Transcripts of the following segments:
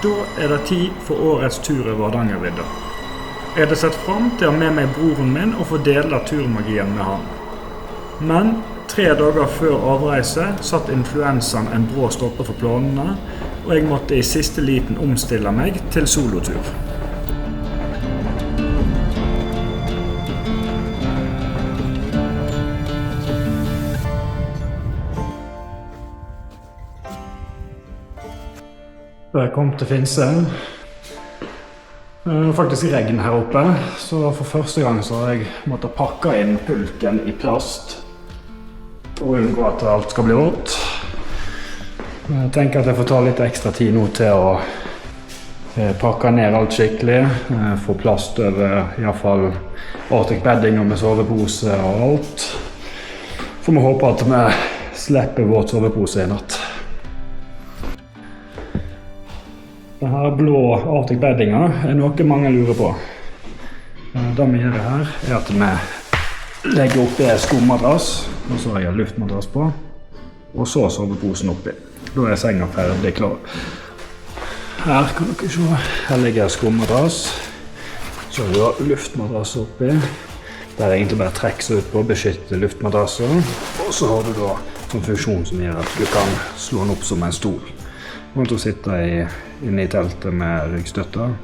Da det tid for årets tur over Hardangervidda. Jeg hadde sett frem til å ha med meg broren min og få dele turmagien med han. Men 3 dager før avreise satt influensaen en brå stopper for planene, og jeg måtte i siste liten omstille meg til solotur. Da jeg kom til Finse, det var faktisk regn her oppe, så for første gang så har jeg måttet pakke inn pulken i plast for å unngå at alt skal bli vått. Jeg tenker at jeg får ta litt ekstra tid nå til å pakke ned alt skikkelig, få plast over i hvert fall Arctic beddinger med sovepose og alt. Får vi håpe at vi slipper vårt sovepose i natt. Denne blå Arctic beddinga noe mange lurer på. Det vi gjør her at vi legger oppi skummadrass, og så har jeg luftmadrass på, og så soveposen oppi. Da senga ferdig klar. Her kan dere se, her ligger skummadrass, så har vi luftmadrass oppi. Der egentlig bare trekker seg ut på å beskytte luftmadrasser, og så har du da en funksjon som gjør at du kan slå den opp som en stol. Og til å sitte inne i teltet med ryggstøtter.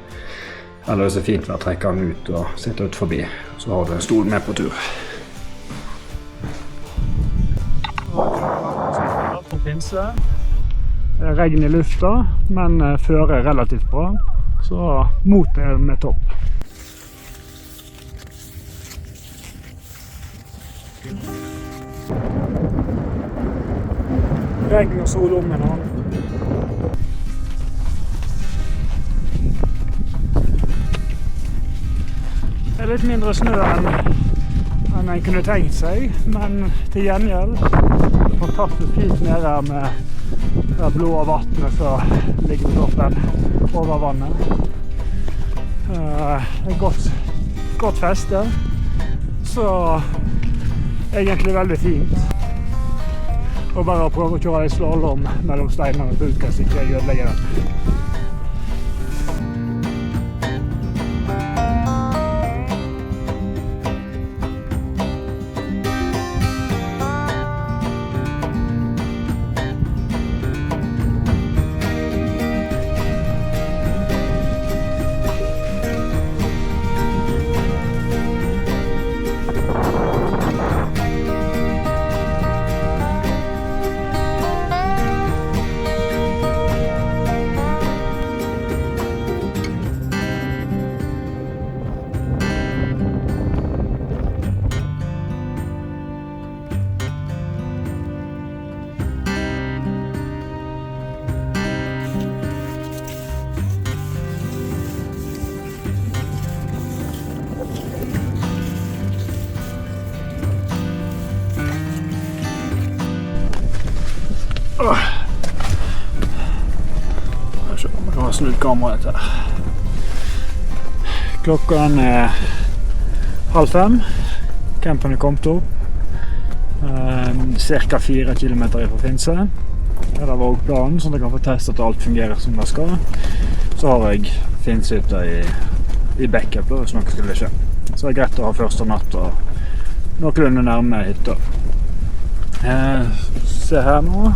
Eller hvis det fint å trekke den ut og sitte ut forbi, så har du en stol med på tur. På Finse. Regn i lufta, men fører relativt bra, så motet med topp. Regn og sol om en annen. Det litt mindre snø enn en kunne tenkt seg, men til gjengjeld det fantastisk fint nede her med det blå vattnet som ligger på toppen over vannet. Det godt feste, så egentlig veldig fint. Og bare prøve å kjøre en slalom mellom steinene og pulken, så ikke jeg ødelegger den. Jeg har snudd kameraet her. Klokken 4:30. Campen kommet opp. Cirka 4 kilometer fra Finse. Det var også planen, sånn at jeg kan få testet at alt fungerer som det skal. Så har jeg Finse ute i backup hvis noe skulle skje. Så det greit å ha første natt og noenlunde nærme hytta. Se her nå.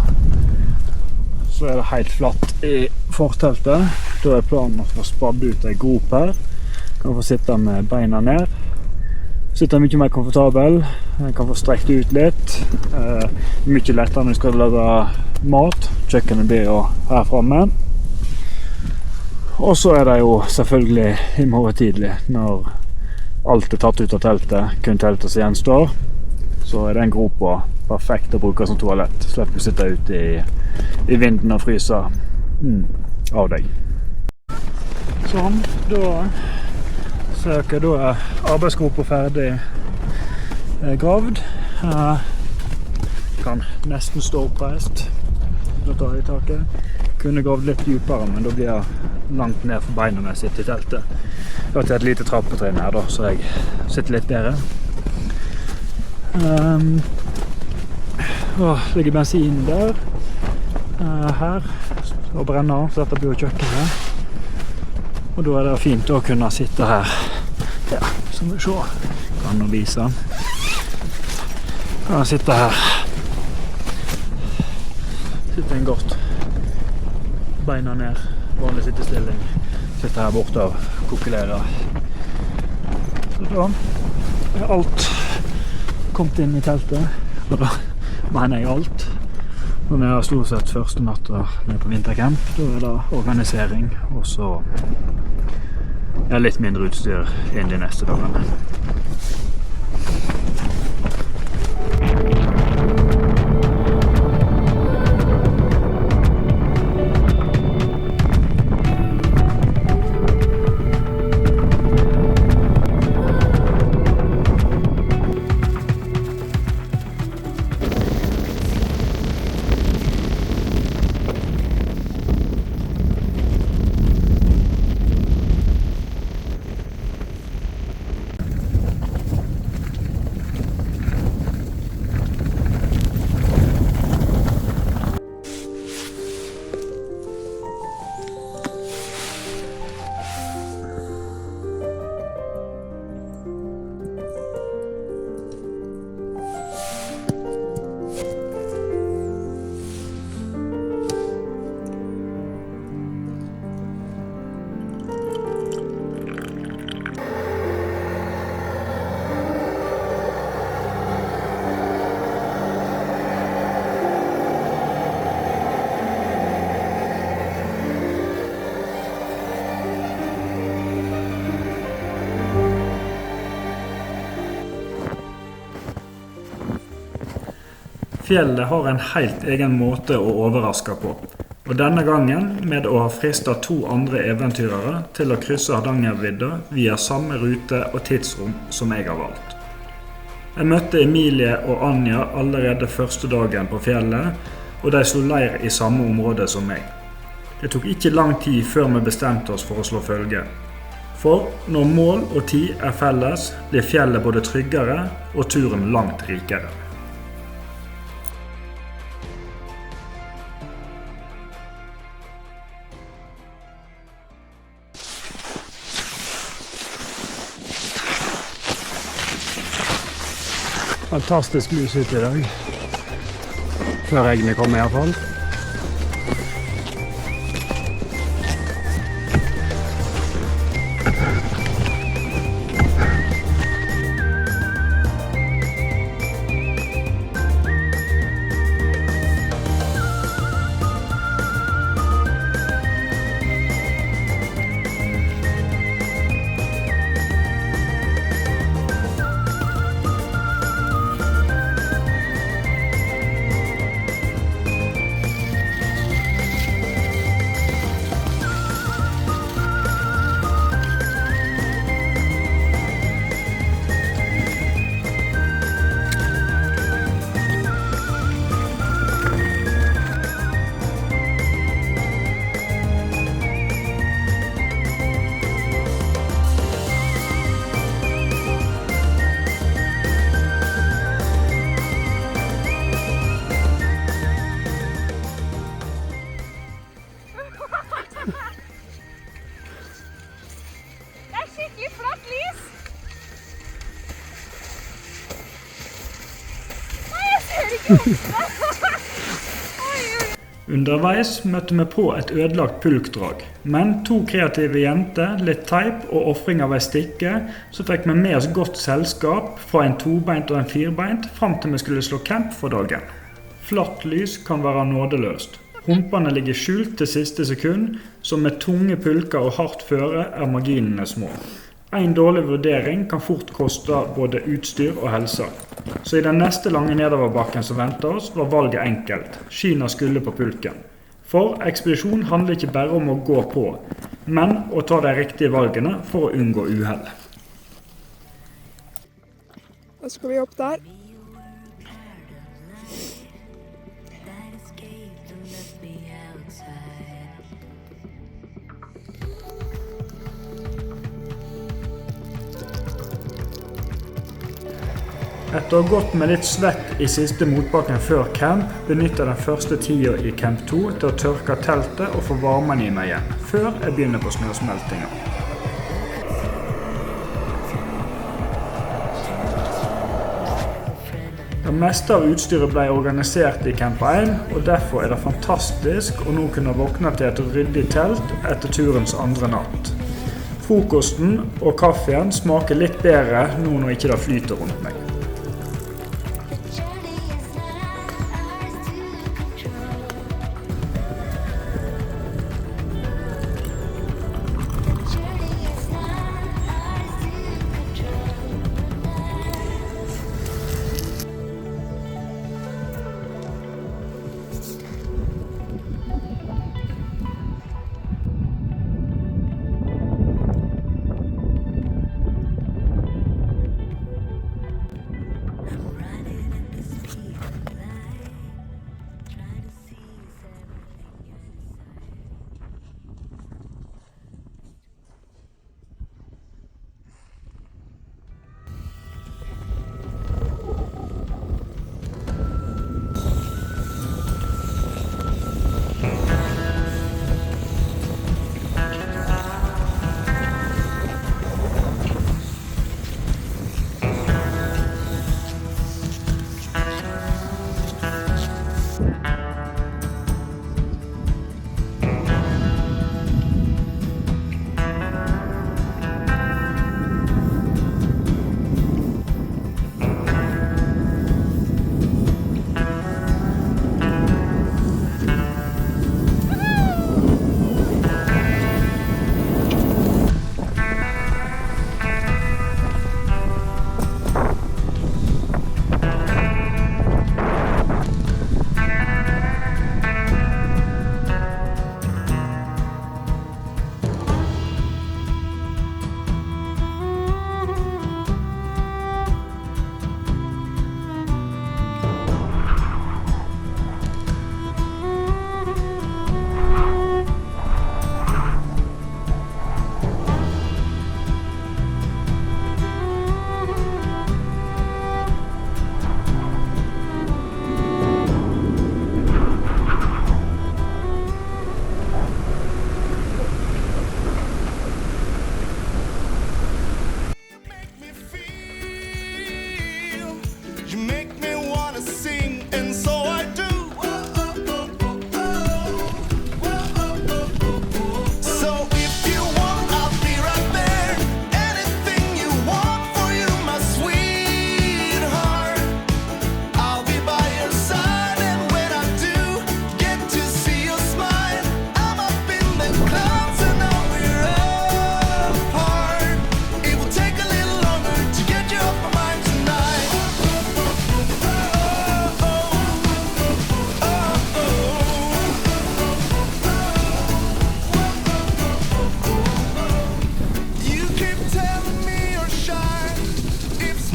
Så det helt flatt i forteltet. Da planen å få spadd ut en grop her. Kan få sitte med beina ned. Sitte mye mer komfortabel. Jeg kan få strekt ut litt. Mye lettere når vi skal lage mat. Kjøkkenet blir jo her fremme. Og så det jo selvfølgelig i morgen tidlig, når alt tatt ut av teltet, kun teltet som gjenstår. Så den gropa perfekt å bruke som toalett. Slipper å sitte ute i vinden og fryse av deg. Sånn, da søker da arbeidsgropa ferdig gravd. Kan nesten stå oppreist. Da tar jeg taket. Kunne gravd litt dypere, men da blir jeg langt ned for beina når jeg sitter i teltet. Jeg har til et lite trappetrinn her da, så jeg sitter litt bedre. Ligger bensin der. her og brenner, så dette blir jo kjøkkenet. Og da er det fint å kunne sitte her. Ja, som vi ser. Kan nå vise. Kan sitte her. Sitte en godt. Beina ned. Vanlig sittestilling. Sitte her borte og kokulerer. Så da er alt kommet inn i teltet. Og da mener jeg alt. Når vi har stort sett første natta nede på vintercamp, da er det organisering, og så er litt mindre utstyr inn de neste dagene. Fjellet har en helt egen måte å overraske på, og denne gangen med å ha fristet 2 andre eventyrere til å krysse Hardangervidda via samme rute og tidsrom som jeg har valgt. Jeg møtte Emilie og Anja allerede første dagen på fjellet, og de slo leir i samme område som meg. Det tok ikke lang tid før vi bestemte oss for å slå følge. For når mål og tid er felles, blir fjellet både tryggere og turen langt rikere. Fantastisk lys ut i dag. Før regnet kommer i hvert fall. Underveis møtte vi på et ødelagt pulkdrag, men 2 kreative jenter, litt teip og offring av ei stikke, så fikk vi med oss godt selskap fra en 2-beint og en 4-beint frem til vi skulle slå camp for dagen. Flatt lys kan være nådeløst. Humpene ligger skjult til siste sekund, så med tunge pulker og hardt føre er marginene små. En dårlig vurdering kan fort koste både utstyr og helse. Så i den neste lange nedoverbakken som ventet oss, var valget enkelt. Kina skulle på pulken. For ekspedisjon handler ikke bare om å gå på, men å ta de riktige valgene for å unngå uheld. Da skal vi opp der. Etter å ha gått med litt svett i siste motbakken før camp, benytter den første tida i camp 2 til å tørke teltet og få varmen i meg igjen, før jeg begynner på snøsmeltinga. Det meste av utstyret ble organisert i camp 1, og derfor er det fantastisk å nå kunne våkne til et ryddig telt etter turens andre natt. Frokosten og kaffen smaker litt bedre nå når ikke det flyter rundt meg.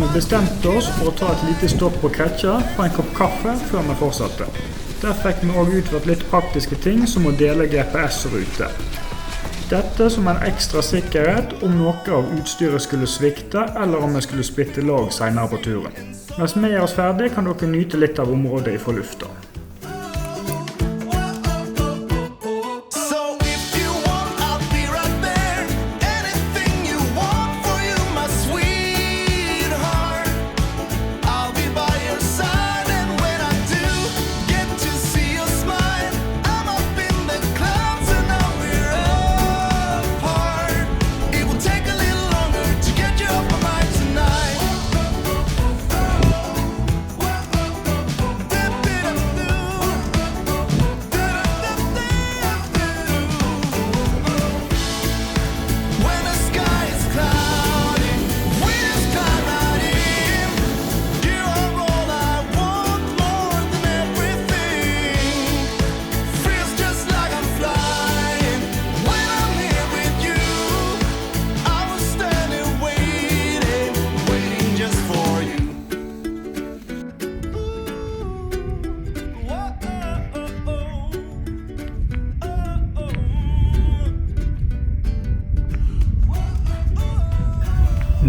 Vi bestemte oss for å ta et lite stopp på Kretja for en kopp kaffe før vi fortsatte. Der fikk vi også utført litt praktiske ting som å dele GPS-rute. Dette som en ekstra sikkerhet om noe av utstyret skulle svikte eller om vi skulle splitte lag senere på turen. Mens vi er oss ferdig kan dere nyte litt av området fra lufta.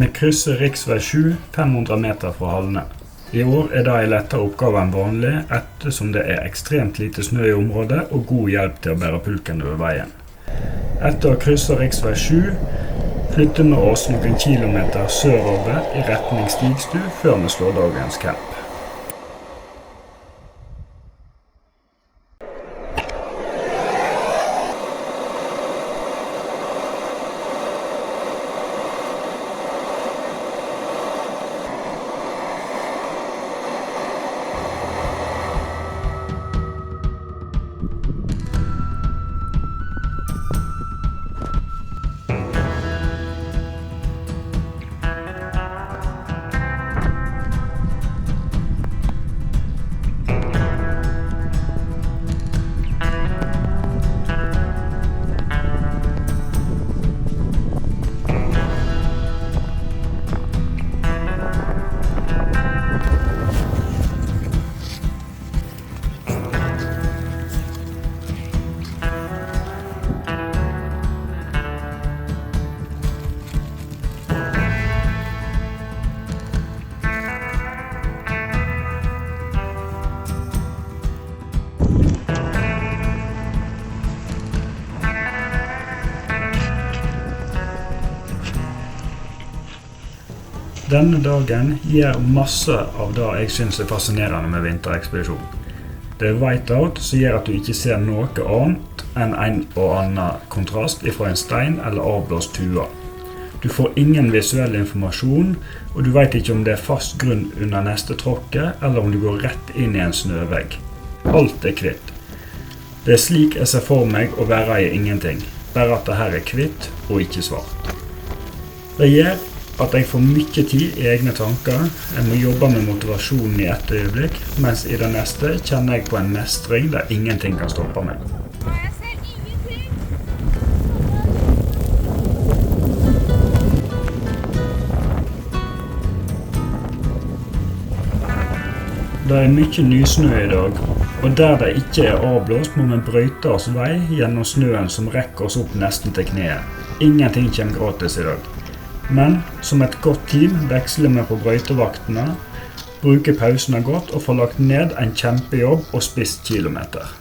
Vi krysser riksvei 7, 500 meter fra Halne. I år er det en lettere oppgave enn vanlig, ettersom det er ekstremt lite snø i området og god hjelp til å bære pulken over veien. Etter å krysse riksvei 7, flytter vi oss noen kilometer sørover i retning Stigstu før vi slår dagens camp. Denne dagen gjør masse av det jeg synes er fascinerende med vinterekspedisjon. Det er whiteout som gjør at du ikke ser noe annet enn en og annen kontrast fra en stein eller avblåst tua. Du får ingen visuell informasjon, og du vet ikke om det er fast grunn under neste tråkke, eller om du går rett inn i en snøvegg. Alt er kvitt. Det er slik jeg ser for meg å være i ingenting, bare at det her er kvitt og ikke svart. Det gjør at jeg får mye tid i egne tanker, jeg må jobbe med motivasjonen i ett øyeblikk, mens i det neste kjenner jeg på en mestring der ingenting kan stoppe meg. Det er mye nysnø i dag, og der det ikke er avblåst må vi brøyte oss vei gjennom snøen som rekker oss opp nesten til kneet. Ingenting kommer gratis i dag. Men som et godt team veksler vi på brøytevaktene, bruker pausene godt og får lagt ned en kjempejobb og spist kilometer.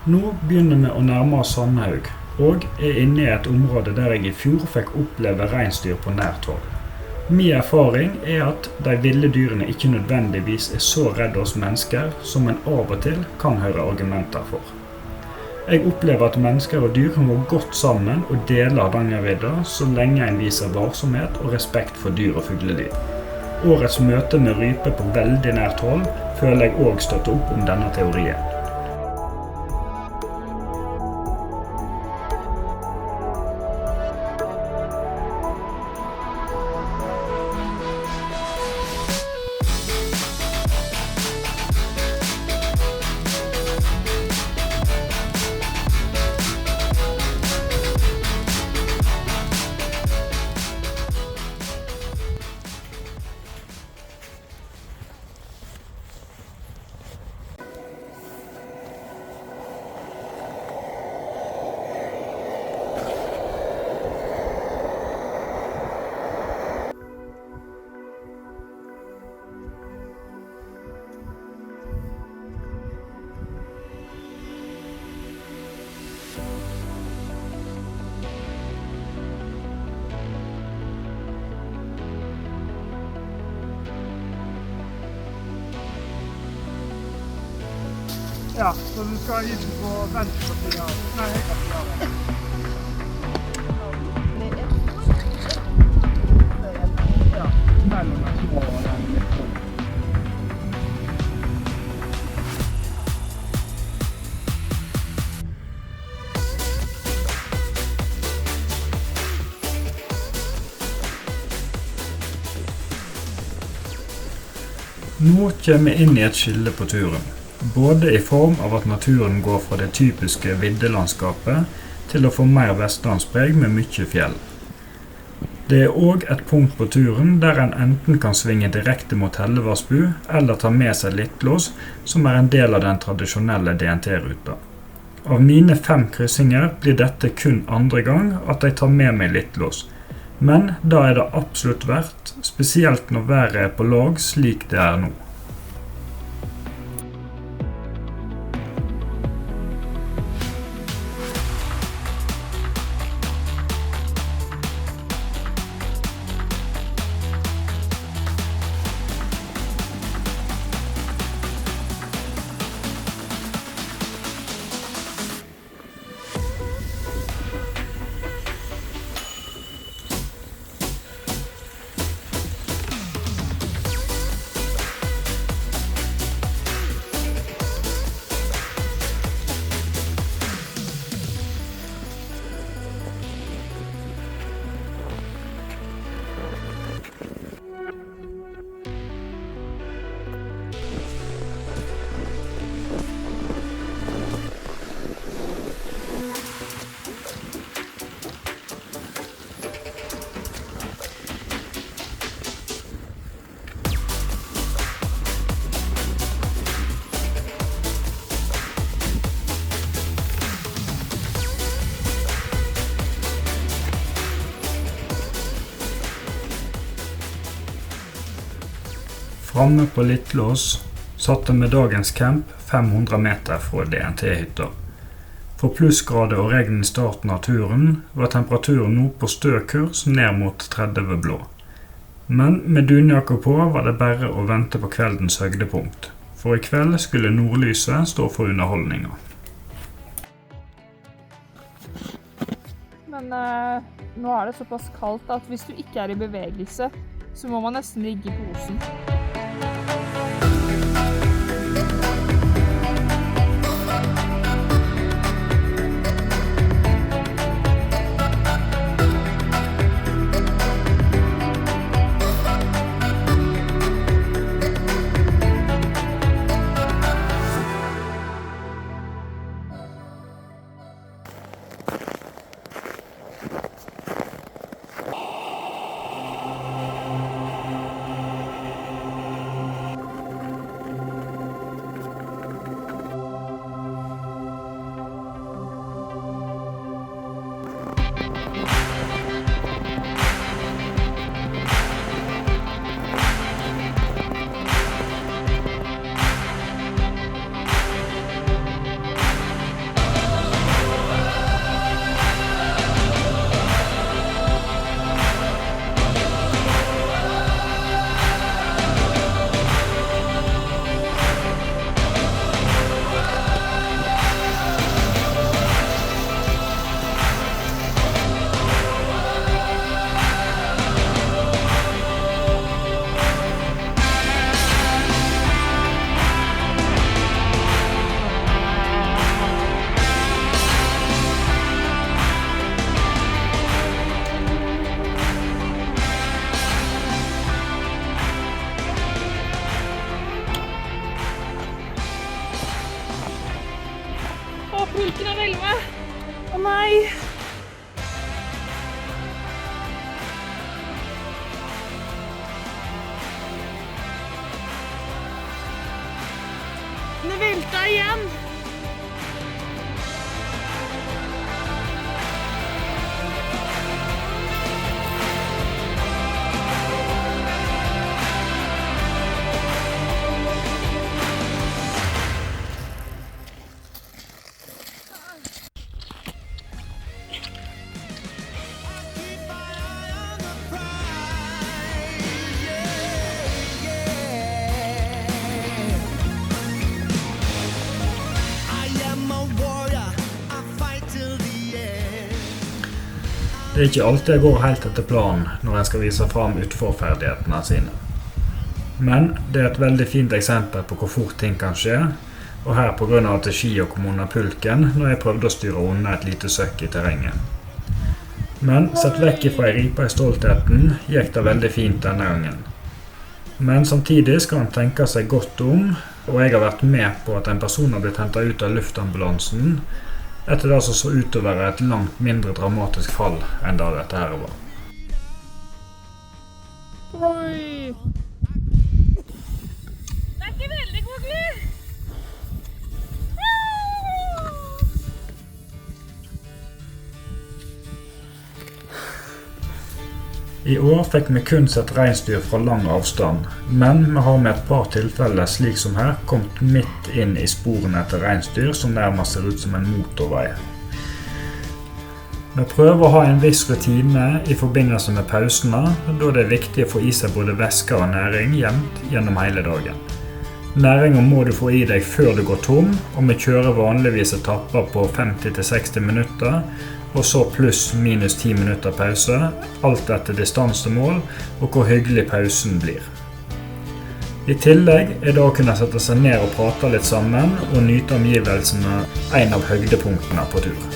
Nå begynner vi å nærme oss Sandhaug, og er inne i et område der jeg i fjor fikk oppleve reinsdyr på nært hold. Min erfaring er at de ville dyrene ikke nødvendigvis er så redde oss mennesker som en av og til kan høre argumenter for. Jeg opplever at mennesker og dyr kan gå godt sammen og dele Hardangervidda så lenge en viser varsomhet og respekt for dyr og fugleliv. Årets møte med rype på veldig nært hold føler jeg også støtter opp om denne teorien. Ja, så du skal inn på venstre siden. Nei, høyre siden. Ja, mellom de små og den litt på. Nå kommer vi inn i et skille på turen. Både i form av at naturen går fra det typiske viddelandskapet til å få mer vestlandspreg med mye fjell. Det er også et punkt på turen der en enten kan svinge direkte mot Hellevassbu eller ta med seg Littlås, som er en del av den tradisjonelle DNT-ruta. Av mine 5 kryssinger blir dette kun andre gang at jeg tar med meg Littlås, men da er det absolutt verdt, spesielt når været er på lag slik det er nå. Framme på Littlås satte med dagens camp 500 meter fra DNT-hytta. For plussgrader og regn i starten av turen var temperaturen nå på stø kurs ned mot 30 blå. Men med dunjakke på var det bare å vente på kveldens høydepunkt, for i kveld skulle nordlyset stå for underholdninga. Men nå er det såpass kaldt at hvis du ikke er i bevegelse, så må man nesten ligge i posen. Å nei! Det velta igjen! Det er ikke alltid jeg går helt etter planen når jeg skal vise fram utforferdighetene sine. Men det er et veldig fint eksempel på hvor fort ting kan skje, og her på grunn av at Ski og kom under pulken når jeg prøvde å styre unna et lite søkk i terrenget. Men sett vekk ifra jeg ripa i stoltheten, gikk det veldig fint denne gangen. Men samtidig skal han tenke seg godt om, og jeg har vært med på at en person har blitt hentet ut av luftambulansen, etter det som så ut til å være et langt mindre dramatisk fall enn da dette her var. Oi! Det er ikke veldig koselig! I år fikk vi kun sett reinsdyr fra lang avstand, men vi har med et par tilfeller slik som her kommet midt inn i sporene etter reinsdyr som nærmest ser ut som en motorvei. Vi prøver å ha en viss rutine i forbindelse med pausene, da det er viktig å få i seg både væske og næring jevnt gjennom hele dagen. Næringen må du få i deg før du går tom, og vi kjører vanligvis etapper på 50-60 minutter, og så pluss minus 10 minutter pause, alt etter distansemål og hvor hyggelig pausen blir. I tillegg er det å kunne sette seg ned og prate litt sammen og nyte omgivelsene en av høydepunktene på tur.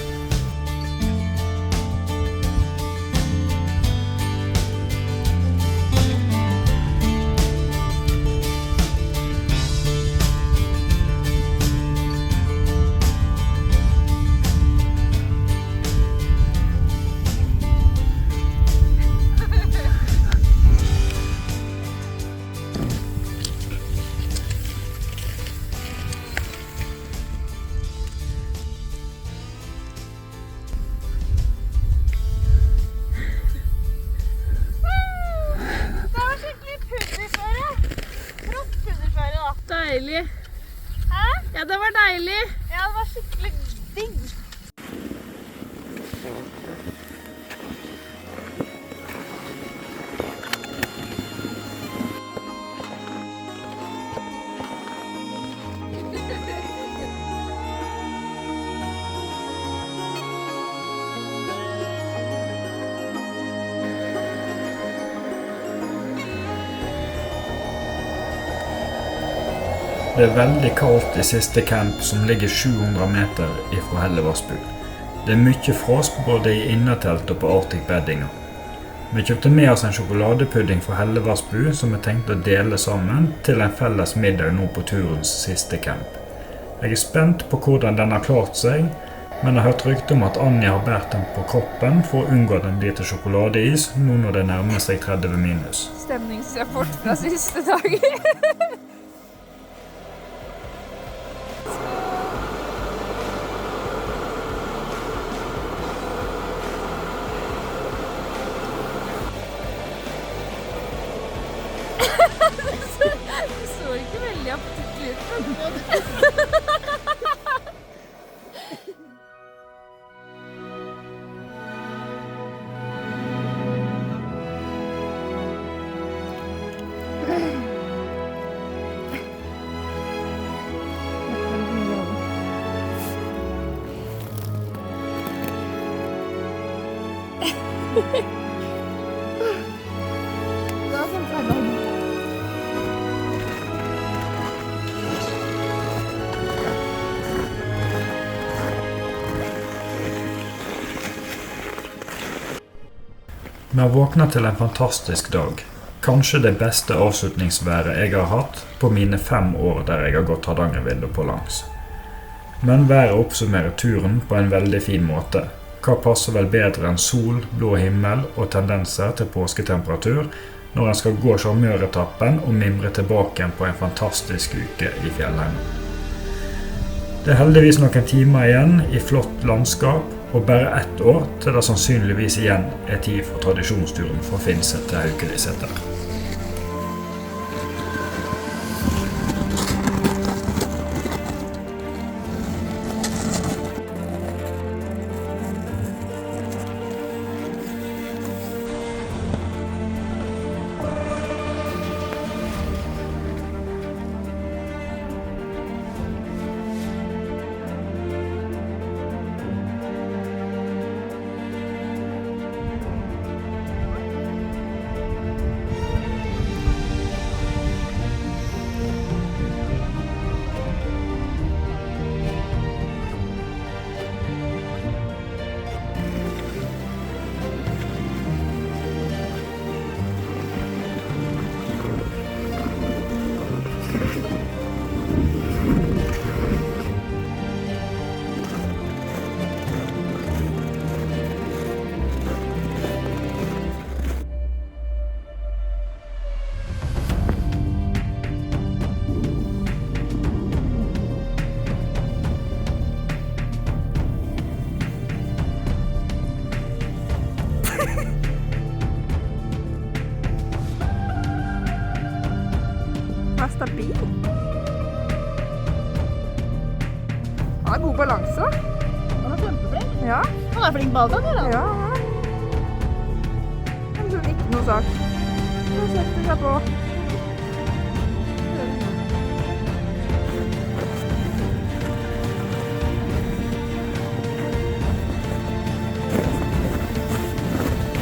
Deilig. Hæ? Ja, det var deilig. Ja, det var skikkelig digg. Det er veldig kaldt i siste camp som ligger 700 meter ifra Hellevassbu. Det er mye frost både i innertelt og på Arctic beddinga. Vi kjøpte med oss en sjokoladepudding fra Hellevassbu som vi tenkte å dele sammen til en felles middag nå på turens siste camp. Jeg er spent på hvordan den har klart seg, men jeg har hørt rykte om at Anja har bært den på kroppen for å unngå at den blir til sjokoladeis nå når det nærmer seg 30 minus. Stemningsrapport fra siste dag. Det så ikke veldig appetittlig ut. Vi har våknet til en fantastisk dag. Kanskje det beste avslutningsværet jeg har hatt på mine 5 år der jeg har gått Hardangervidda på langs. Men været oppsummerer turen på en veldig fin måte. Hva passer vel bedre enn sol, blå himmel og tendenser til påsketemperatur når en skal gå sjarmøretappen og mimre tilbake på en fantastisk uke i fjellheimen. Det er heldigvis noen timer igjen i flott landskap, og bare 1 år til det sannsynligvis igjen er tid for tradisjonsturen fra Finset til Haukeliseter. Stabil. Han har god balanse. Han er kjempeflink. Ja. Han er flink på alt han gjør, Ja, ja. Det er ikke noe sak. Nå setter seg på.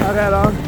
Her er han.